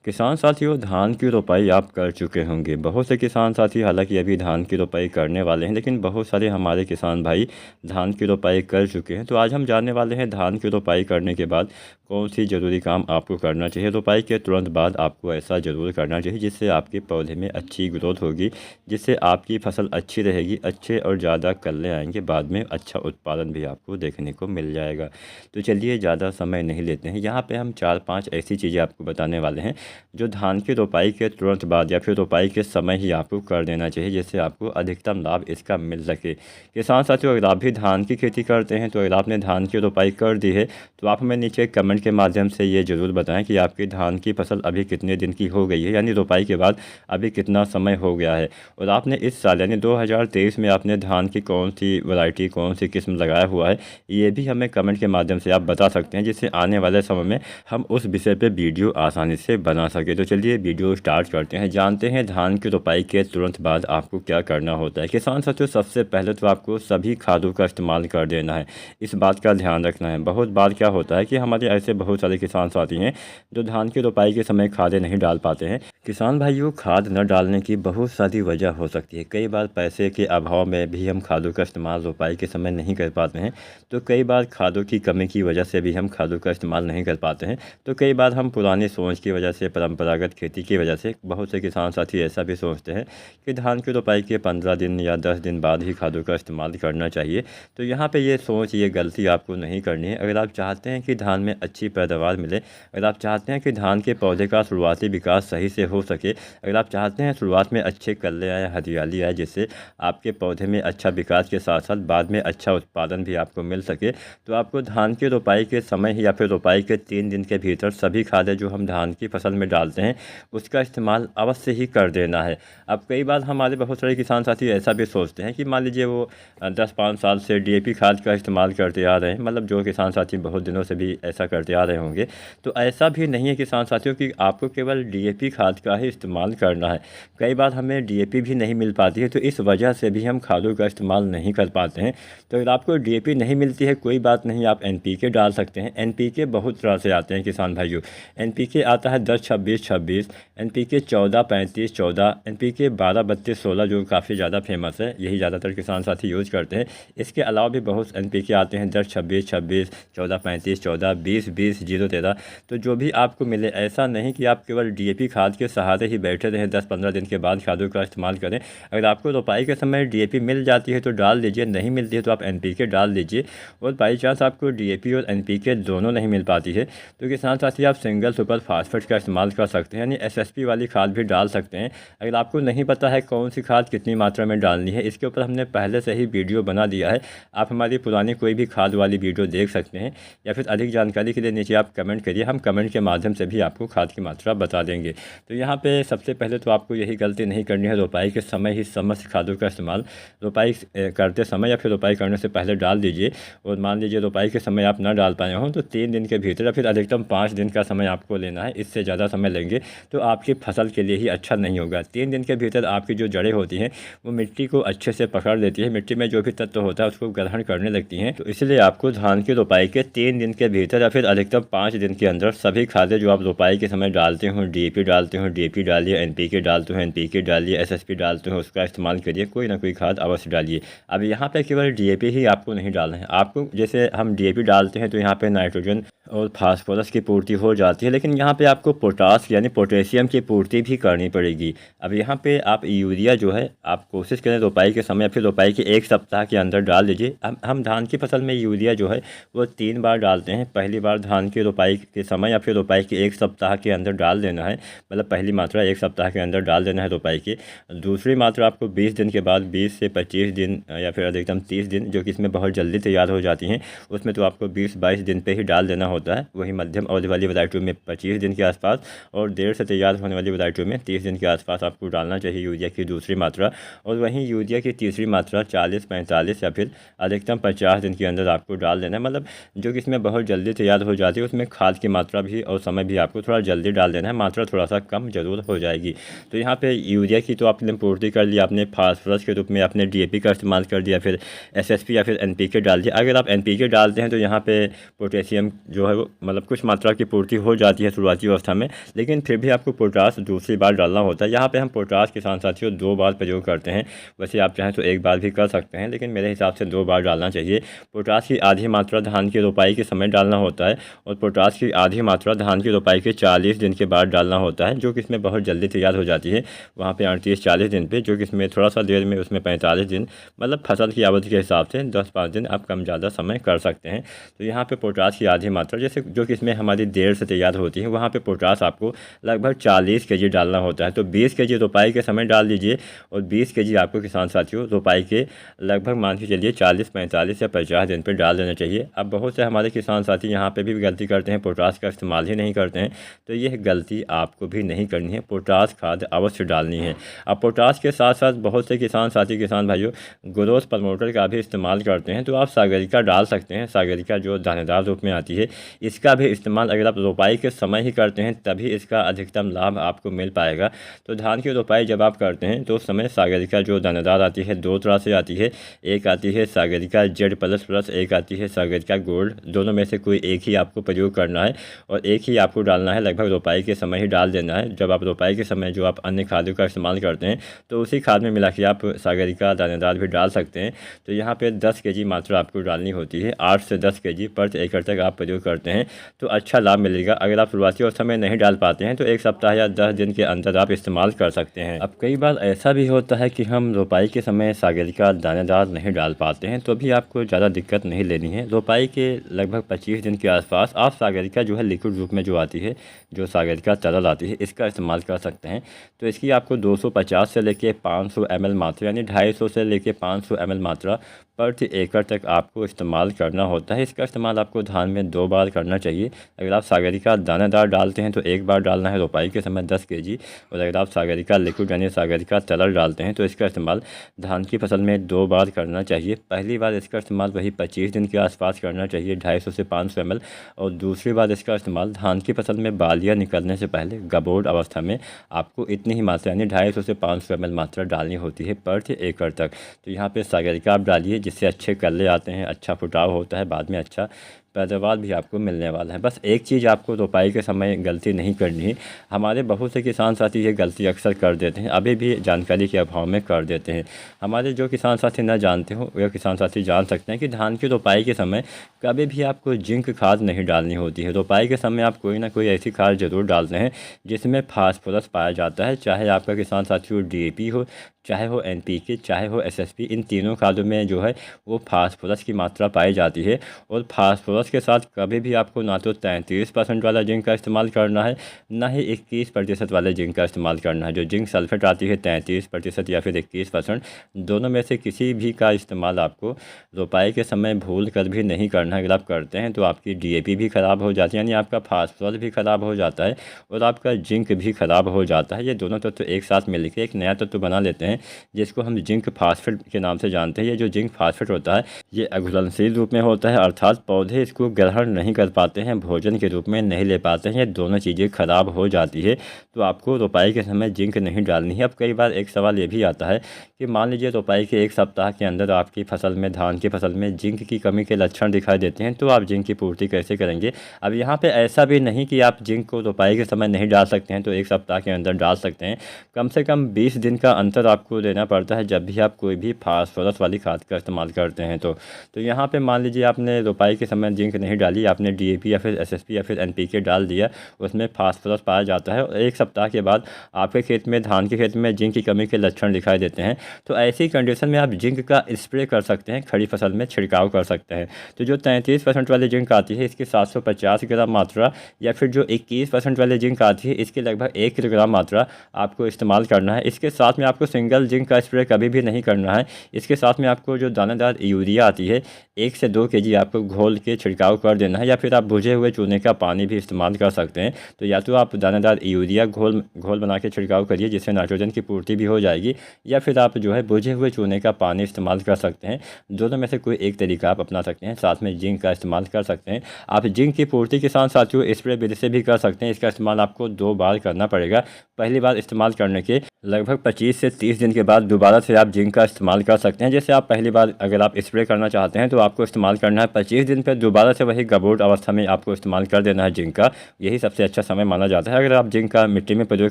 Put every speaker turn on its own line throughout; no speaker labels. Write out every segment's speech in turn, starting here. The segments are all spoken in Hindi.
किसान साथियों, धान की रोपाई आप कर चुके होंगे। बहुत से किसान साथी हालांकि अभी धान की रोपाई करने वाले हैं, लेकिन बहुत सारे हमारे किसान भाई धान की रोपाई कर चुके हैं। तो आज हम जानने वाले हैं धान की रोपाई करने के बाद कौन सी ज़रूरी काम आपको करना चाहिए। रोपाई के तुरंत बाद आपको ऐसा ज़रूर करना चाहिए जिससे आपके पौधे में अच्छी ग्रोथ होगी, जिससे आपकी फसल अच्छी रहेगी, अच्छे और ज़्यादा कल्ले आएंगे, बाद में अच्छा उत्पादन भी आपको देखने को मिल जाएगा। तो चलिए ज़्यादा समय नहीं लेते हैं, यहाँ पे हम 4-5 ऐसी चीज़ें आपको बताने वाले हैं जो धान की रोपाई के तुरंत बाद या फिर रोपाई के समय ही आपको कर देना चाहिए, जिससे आपको अधिकतम लाभ इसका मिल सके। किसान साथियों, अगर आप भी धान की खेती करते हैं तो अगर आपने धान की रोपाई कर दी है तो आप हमें नीचे कमेंट के माध्यम से ये ज़रूर बताएं कि आपकी धान की फसल अभी कितने दिन की हो गई है, यानी रोपाई के बाद अभी कितना समय हो गया है। और आपने इस साल यानी 2023 में आपने धान की कौन सी वैरायटी, कौन सी किस्म लगाया हुआ है, ये भी हमें कमेंट के माध्यम से आप बता सकते हैं, जिससे आने वाले समय में हम उस विषय पर वीडियो आसानी से बना सके। तो चलिए वीडियो स्टार्ट करते हैं, जानते हैं धान की रोपाई के तुरंत बाद आपको क्या करना होता है। किसान साथियों, सबसे पहले तो आपको सभी खादों का इस्तेमाल कर देना है, इस बात का ध्यान रखना है। बहुत बार क्या होता है कि हमारे ऐसे बहुत सारे किसान साथी हैं जो धान की रोपाई के समय खादें नहीं डाल पाते हैं। किसान भाइयों, खाद न डालने की बहुत सारी वजह हो सकती है। कई बार पैसे के अभाव में भी हम खादों का इस्तेमाल रोपाई के समय नहीं कर पाते हैं, तो कई बार खादों की कमी की वजह से भी हम खादों का इस्तेमाल नहीं कर पाते हैं। तो कई बार हम पुरानी सोच की वजह से, परंपरागत खेती की वजह से बहुत से किसान साथी ऐसा भी सोचते हैं कि धान की रोपाई के 15 दिन या 10 दिन बाद ही खादों का इस्तेमाल करना चाहिए। तो यहाँ पे ये सोच, ये गलती आपको नहीं करनी है। अगर आप चाहते हैं कि धान में अच्छी पैदावार मिले, अगर आप चाहते हैं कि धान के पौधे का शुरुआती विकास सही से हो सके, अगर आप चाहते हैं शुरुआत में अच्छे कल्ले आए, हरियाली आए, जिससे आपके पौधे में अच्छा विकास के साथ साथ बाद में अच्छा उत्पादन भी आपको मिल सके, तो आपको धान की रोपाई के समय ही या फिर रोपाई के 3 दिन के भीतर सभी खादें जो हम धान की फसल में डालते हैं उसका इस्तेमाल अवश्य ही कर देना है। अब कई बार हमारे बहुत सारे किसान साथी ऐसा भी सोचते हैं कि मान लीजिए वो 10-5 साल से डीएपी खाद का इस्तेमाल करते आ रहे हैं, मतलब जो किसान साथी बहुत दिनों से भी ऐसा करते आ रहे होंगे। तो ऐसा भी नहीं है किसान साथियों कि आपको केवल डीएपी खाद का ही इस्तेमाल करना है। कई बार हमें डीएपी भी नहीं मिल पाती है, तो इस वजह से भी हम खादों का इस्तेमाल नहीं कर पाते हैं। तो अगर आपको डीएपी नहीं मिलती है, कोई बात नहीं, आप एनपीके डाल सकते हैं। एनपीके बहुत तरह से आते हैं किसान भाइयों। एनपीके आता है 10-26-26, एनपीके 14-35-14, एनपीके 12-32-16 जो काफ़ी ज़्यादा फेमस है, यही ज़्यादातर किसान साथी यूज़ करते हैं। इसके अलावा भी बहुत एनपीके आते हैं 10-26-26, 14-35-14, 20-20-0-13। तो जो भी आपको मिले, ऐसा नहीं कि आप केवल डीएपी खाद के सहारे ही बैठे रहें, 10-15 दिन के बाद खादों का इस्तेमाल करें। अगर आपको रोपाई के समय डीएपी मिल जाती है तो डाल दीजिए, नहीं मिलती है तो आप एनपीके डाल दीजिए। और बाई चांस आपको डीएपी और एनपीके दोनों नहीं मिल पाती है तो किसान साथी आप सिंगल सुपर फास्फेट का इस्तेमाल कर सकते हैं, यानी एसएसपी वाली खाद भी डाल सकते हैं। अगर आपको नहीं पता है कौन सी खाद कितनी मात्रा में डालनी है, इसके ऊपर हमने पहले से ही वीडियो बना दिया है, आप हमारी पुरानी कोई भी खाद वाली वीडियो देख सकते हैं, या फिर अधिक जानकारी के लिए नीचे आप कमेंट करिए, हम कमेंट के माध्यम से भी आपको खाद की मात्रा बता देंगे। तो यहाँ पे सबसे पहले तो आपको यही गलती नहीं करनी है, रोपाई के समय ही समस्त खादों का इस्तेमाल रोपाई करते समय या फिर रोपाई करने से पहले डाल दीजिए। और मान लीजिए रोपाई के समय आप ना डाल पाए हों तो 3 दिन के भीतर या फिर अधिकतम 5 दिन का समय आपको लेना है। इससे ज़्यादा समय लेंगे तो आपकी फसल के लिए ही अच्छा नहीं होगा। 3 दिन के भीतर आपकी जो जड़ें होती हैं वो मिट्टी को अच्छे से पकड़ लेती है, मिट्टी में जो भी तत्व होता है उसको ग्रहण करने लगती हैं। तो इसलिए आपको धान की रोपाई के 3 दिन के भीतर या फिर अधिकतम 5 दिन के अंदर सभी खादें जो आप रोपाई के समय डालते हो, डीएपी डालते हो डीएपी डालिए, एनपीके डालते हो एनपीके डालिए, एसएसपी डालते हो उसका इस्तेमाल करिए, कोई ना कोई खाद अवश्य डालिए। अब यहाँ पे केवल डीएपी ही आपको नहीं डालना है, आपको जैसे हम डीएपी डालते हैं तो यहाँ पे नाइट्रोजन और फास्फोरस की पूर्ति हो जाती है, लेकिन यहाँ पे आपको पोटास यानी पोटेशियम की पूर्ति भी करनी पड़ेगी। अब यहाँ पे आप यूरिया जो है आप कोशिश करें रोपाई के समय फिर रोपाई के 1 सप्ताह के अंदर डाल दीजिए। हम धान की फसल में यूरिया जो है वो 3 बार डालते हैं। पहली बार धान की रोपाई के समय या फिर रोपाई के 1 सप्ताह के अंदर डाल देना है, मतलब पहली मात्रा 1 सप्ताह के अंदर डाल देना है रोपाई की। दूसरी मात्रा आपको 20 दिन के बाद, 20 से 25 दिन या फिर अधिकतम 30 दिन, जो कि इसमें बहुत जल्दी तैयार हो जाती हैं, उसमें तो आपको 20-22 दिन पे ही डाल देना होता है। वही मध्यम अवधि वाली वैरायटियों में 25 दिन के आसपास और देर से तैयार होने वाली वैरायटियों में 30 दिन के आसपास आपको डालना चाहिए यूरिया की दूसरी मात्रा। और वहीं यूरिया की तीसरी मात्रा 40-45 या फिर अधिकतम 50 दिन के अंदर आपको डाल देना है, मतलब जो कि इसमें बहुत जल्दी तैयार हो जाती है। उसमें खाद की मात्रा भी और समय भी आपको थोड़ा जल्दी डाल देना है, मात्रा थोड़ा सा कम जरूर हो जाएगी। तो यहाँ पे यूरिया की तो आपने पूर्ति कर लिया, आपने फास्फोरस के रूप में आपने डीएपी का इस्तेमाल कर दिया, फिर एसएसपी या फिर एनपीके डाल दिया। अगर आप एनपीके डालते हैं तो यहाँ पे पोटेशियम जो है वो मतलब कुछ मात्रा की पूर्ति हो जाती है शुरुआती अवस्था में, लेकिन फिर भी आपको पोटास दूसरी बार डालना होता है। यहाँ पे हम पोटास किसान साथियों 2 बार प्रयोग करते हैं। वैसे आप चाहें तो 1 बार भी कर सकते हैं, लेकिन मेरे हिसाब से 2 बार डालना चाहिए। पोटास की आधी मात्रा धान की रोपाई के समय डालना होता है और पोटास की आधी मात्रा धान की रोपाई के 40 दिन के बाद डालना होता है, जो कि इसमें बहुत जल्दी तैयार हो जाती है। वहाँ पे 38-40 दिन पे, जो कि इसमें थोड़ा सा देर में उसमें 45 दिन, मतलब फसल की अवधि के हिसाब से 10-5 दिन आप कम ज़्यादा समय कर सकते हैं। तो यहाँ पे पोटास की आधी मात्रा जैसे जो कि इसमें हमारी देर से तैयार होती है, वहाँ पे पोटास आपको लगभग 40 केजी डालना होता है। तो 20 केजी रोपाई के समय डाल दीजिए और 20 केजी आपको किसान साथियों रोपाई के लगभग मान के चलिए 40-45 या 50 दिन पर डाल देना चाहिए। अब बहुत से हमारे किसान साथी यहाँ पे भी गलती करते हैं, पोटास का इस्तेमाल ही नहीं करते हैं। तो यह गलती आपको भी नहीं करनी है, पोटास खाद अवश्य डालनी है। अब पोटास के साथ साथ बहुत से किसान साथी किसान भाइयों ग्रोथ प्रमोटर का भी इस्तेमाल करते हैं। तो आप सागरिका डाल सकते हैं। सागरिका जो दानेदार रूप में आती है, इसका भी इस्तेमाल अगर आप रोपाई के समय ही करते हैं तभी इसका अधिकतम लाभ आपको मिल पाएगा। तो धान की रोपाई जब आप करते हैं तो उस समय सागरिका जो दानेदार आती है 2 तरह से आती है। एक आती है सागरिका Z++, एक आती है सागरिका गोल्ड। दोनों में से कोई एक ही आपको प्रयोग करना है और एक ही आपको डालना है। लगभग रोपाई के समय ही डाल देना है। जब आप रोपाई के समय जो आप अन्य खादों का इस्तेमाल करते हैं तो उसी खाद में मिला के आप सागरिका दानेदार भी डाल सकते हैं। तो यहाँ पे 10 केजी मात्रा आपको डालनी होती है। 8 से 10 केजी प्रति एकड़ तक आप प्रयोग करते हैं तो अच्छा लाभ मिलेगा। अगर आप शुरुआती अवस्था में नहीं डाल पाते हैं तो 1 सप्ताह या 10 दिन के अंदर आप इस्तेमाल कर सकते हैं। अब कई बार ऐसा भी होता है कि हम रोपाई के समय सागरिका दानेदार नहीं डाल पाते हैं, तो भी आपको ज़्यादा दिक्कत नहीं लेनी है। रोपाई के लगभग 25 दिन के आसपास आप सागरिका जो है लिक्विड रूप में जो आती है, जो सागरिका तरल आती है, इसका इस्तेमाल कर सकते हैं। तो इसकी आपको 250 से लेके 500 ml मात्रा यानी 250 से लेके 500 ml मात्रा प्रति एकड़ तक आपको इस्तेमाल करना होता है। इसका इस्तेमाल आपको धान में 2 बार करना चाहिए। अगर आप सागरिका दानेदार डालते हैं तो 1 बार डालना है रोपाई के समय 10 केजी, और अगर आप सागरिका लिक्विड यानी सागरिका तरल डालते हैं तो इसका इस्तेमाल धान की फसल में 2 बार करना चाहिए। पहली बार इसका इस्तेमाल वही 25 दिन के आसपास करना चाहिए 250 से 500 ml, और दूसरी बार इसका इस्तेमाल धान की फसल में बालियाँ निकलने से पहले गबोड़ अवस्था में आपको इतनी ही मात्रा यानी 250 से 500 ml मात्रा डालनी होती है प्रति एकड़ तक। तो यहाँ पे सागरिका आप डालिए, जिससे अच्छे कल्ले आते हैं, अच्छा फुटाव होता है, बाद में अच्छा पैदावार भी आपको मिलने वाला है। बस एक चीज़ आपको रोपाई के समय गलती नहीं करनी है। हमारे बहुत से किसान साथी ये गलती अक्सर कर देते हैं, अभी भी जानकारी के अभाव में कर देते हैं। हमारे जो किसान साथी न जानते हो वह किसान साथी जान सकते हैं कि धान की रोपाई के समय कभी भी आपको जिंक खाद नहीं डालनी होती है। रोपाई के समय आप कोई ना कोई ऐसी खाद जरूर डालते हैं जिसमें फास्फोरस पाया जाता है, चाहे आपका किसान साथियों DAP हो, चाहे हो NPK, चाहे हो SSP। इन तीनों खादों में जो है वो फास्फोरस की मात्रा पाई जाती है। और फास्फोरस के साथ कभी भी आपको ना तो 33% वाला जिंक का इस्तेमाल करना है, ना ही 21% वाले जिंक का इस्तेमाल करना है। जो जिंक सल्फेट आती है 33% या फिर 21%, दोनों में से किसी भी का इस्तेमाल आपको रोपाई के समय भूल कर भी नहीं करना है। अगर आप करते हैं तो आपकी DAP भी ख़राब हो जाती है, यानी आपका फास्फोरस भी ख़राब हो जाता है और आपका जिंक भी ख़राब हो जाता है। ये दोनों तत्व एक साथ मिलकर एक नया तत्व बना लेते हैं जिसको हम जिंक फास्फेट के नाम से जानते हैं। ये जो जिंक फास्फेट होता है ये अघुलनशील रूप में होता है, अर्थात पौधे इसको ग्रहण नहीं कर पाते हैं, भोजन के रूप में नहीं ले पाते हैं। ये दोनों चीज़ें खराब हो जाती है। तो आपको रोपाई के समय जिंक नहीं डालनी है। अब कई बार एक सवाल ये भी आता है कि मान लीजिए रोपाई के 1 सप्ताह के अंदर आपकी फसल में, धान की फसल में जिंक की कमी के लक्षण दिखाई देते हैं, तो आप जिंक की पूर्ति कैसे करेंगे। अब यहाँ पर ऐसा भी नहीं कि आप जिंक को रोपाई के समय नहीं डाल सकते हैं तो 1 सप्ताह के अंदर डाल सकते हैं। कम से कम 20 दिन का अंतर आपको देना पड़ता है जब भी आप कोई भी फास्फोरस वाली खाद का इस्तेमाल करते हैं। तो यहाँ पे मान लीजिए आपने रोपाई के समय जिंक नहीं डाली, आपने DAP या फिर SSP या फिर NPK डाल दिया, उसमें फास्फोरस पाया जाता है और 1 सप्ताह के बाद आपके खेत में, धान के खेत में जिंक की कमी के लक्षण दिखाई देते हैं। तो ऐसी कंडीशन में आप जिंक का स्प्रे कर सकते हैं, खड़ी फसल में छिड़काव कर सकते हैं। तो जो 33% वाली जिंक आती है इसकी 750 ग्राम मात्रा, या फिर जो 21% वाली जिंक आती है इसकी लगभग 1 किलोग्राम मात्रा आपको इस्तेमाल करना है। इसके साथ में आपको सिंगल जिंक का स्प्रे कभी भी नहीं करना है। इसके साथ में आपको जो दानेदार यूरिया आती है 1 से 2 केजी आपको घोल के छिड़काव कर देना है, या फिर आप भुजे हुए चूने का पानी भी इस्तेमाल कर सकते हैं। तो या तो आप दानेदार यूरिया घोल बना के छिड़काव करिए जिससे नाइट्रोजन की पूर्ति भी हो जाएगी, या फिर आप जो है भुजे हुए चूने का पानी इस्तेमाल कर सकते हैं। दोनों में से कोई एक तरीका आप अपना सकते हैं। साथ में जिंक का इस्तेमाल कर सकते हैं। आप जिंक की पूर्ति के साथ साथियों स्प्रे विधि से भी कर सकते हैं। इसका इस्तेमाल आपको 2 बार करना पड़ेगा। पहली बार इस्तेमाल करने के लगभग 25 से 30 दिन के बाद दोबारा से आप जिंक का इस्तेमाल कर सकते हैं। जैसे आप पहली बार अगर आप स्प्रे करना चाहते हैं तो आपको इस्तेमाल करना है 25 दिन पर, दोबारा से वही गबोट अवस्था में आपको इस्तेमाल कर देना है जिंक का। यही सबसे अच्छा समय माना जाता है। अगर आप जिंक का मिट्टी में प्रयोग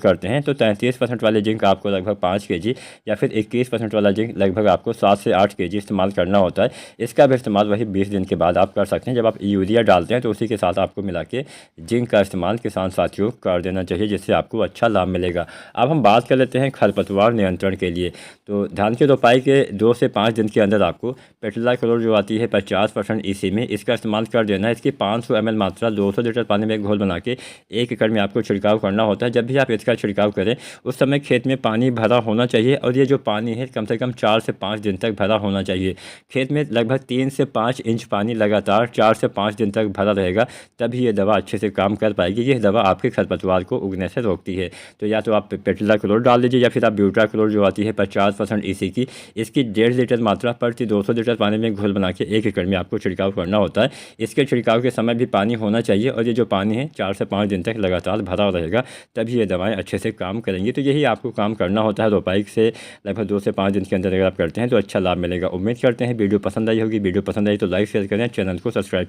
करते हैं तो 33% वाले जिंक आपको लगभग 5 kg या फिर 21% वाला जिंक लगभग आपको 7 से 8 kg इस्तेमाल करना होता है। इसका भी इस्तेमाल वही 20 दिन के बाद आप कर सकते हैं। जब आप यूरिया डालते हैं तो उसी के साथ आपको मिला के जिंक का इस्तेमाल किसान साथियों कर देना चाहिए, जिससे आपको अच्छा लाभ मिलेगा। अब हम बात कर लेते हैं खरपतवार नियंत्रण के लिए। तो धान की रोपाई के 2 से 5 दिन के अंदर आपको पेट्रोलाक्लोर जो आती है 50% ईसी में, इसका इस्तेमाल कर देना है। इसकी 500 ml मात्रा 200 लीटर पानी में एक घोल बना के 1 एकड़ में आपको छिड़काव करना होता है। जब भी आप इसका छिड़काव करें उस समय खेत में पानी भरा होना चाहिए, और ये जो पानी है कम से कम 4 से 5 दिन तक भरा होना चाहिए। खेत में लगभग 3 से 5 इंच पानी लगातार 4 से 5 दिन तक भरा रहेगा, तभी ये दवा अच्छे से काम कर पाएगी। ये दवा आपके खरपतवार को उगने से रोकती है। तो या तो आप पेट्रोलाक्लोर डाल दीजिए या फिर आप ब्यूटाक्लोर जो आती है 50% ईसी की, इसकी 1.5 लीटर मात्रा प्रति 200 लीटर पानी में घोल बना के 1 एकड़ में आपको छिड़काव करना होता है। इसके छिड़काव के समय भी पानी होना चाहिए, और ये जो पानी है 4 से 5 दिन तक लगातार भरा रहेगा, तभी ये दवाएं अच्छे से काम करेंगी। तो यही आपको काम करना होता है। रोपाई से लगभग 2 से 5 दिन के अंदर अगर आप करते हैं तो अच्छा लाभ मिलेगा। उम्मीद करते हैं वीडियो पसंद आई होगी। वीडियो पसंद आई तो लाइक शेयर करें, चैनल को सब्सक्राइब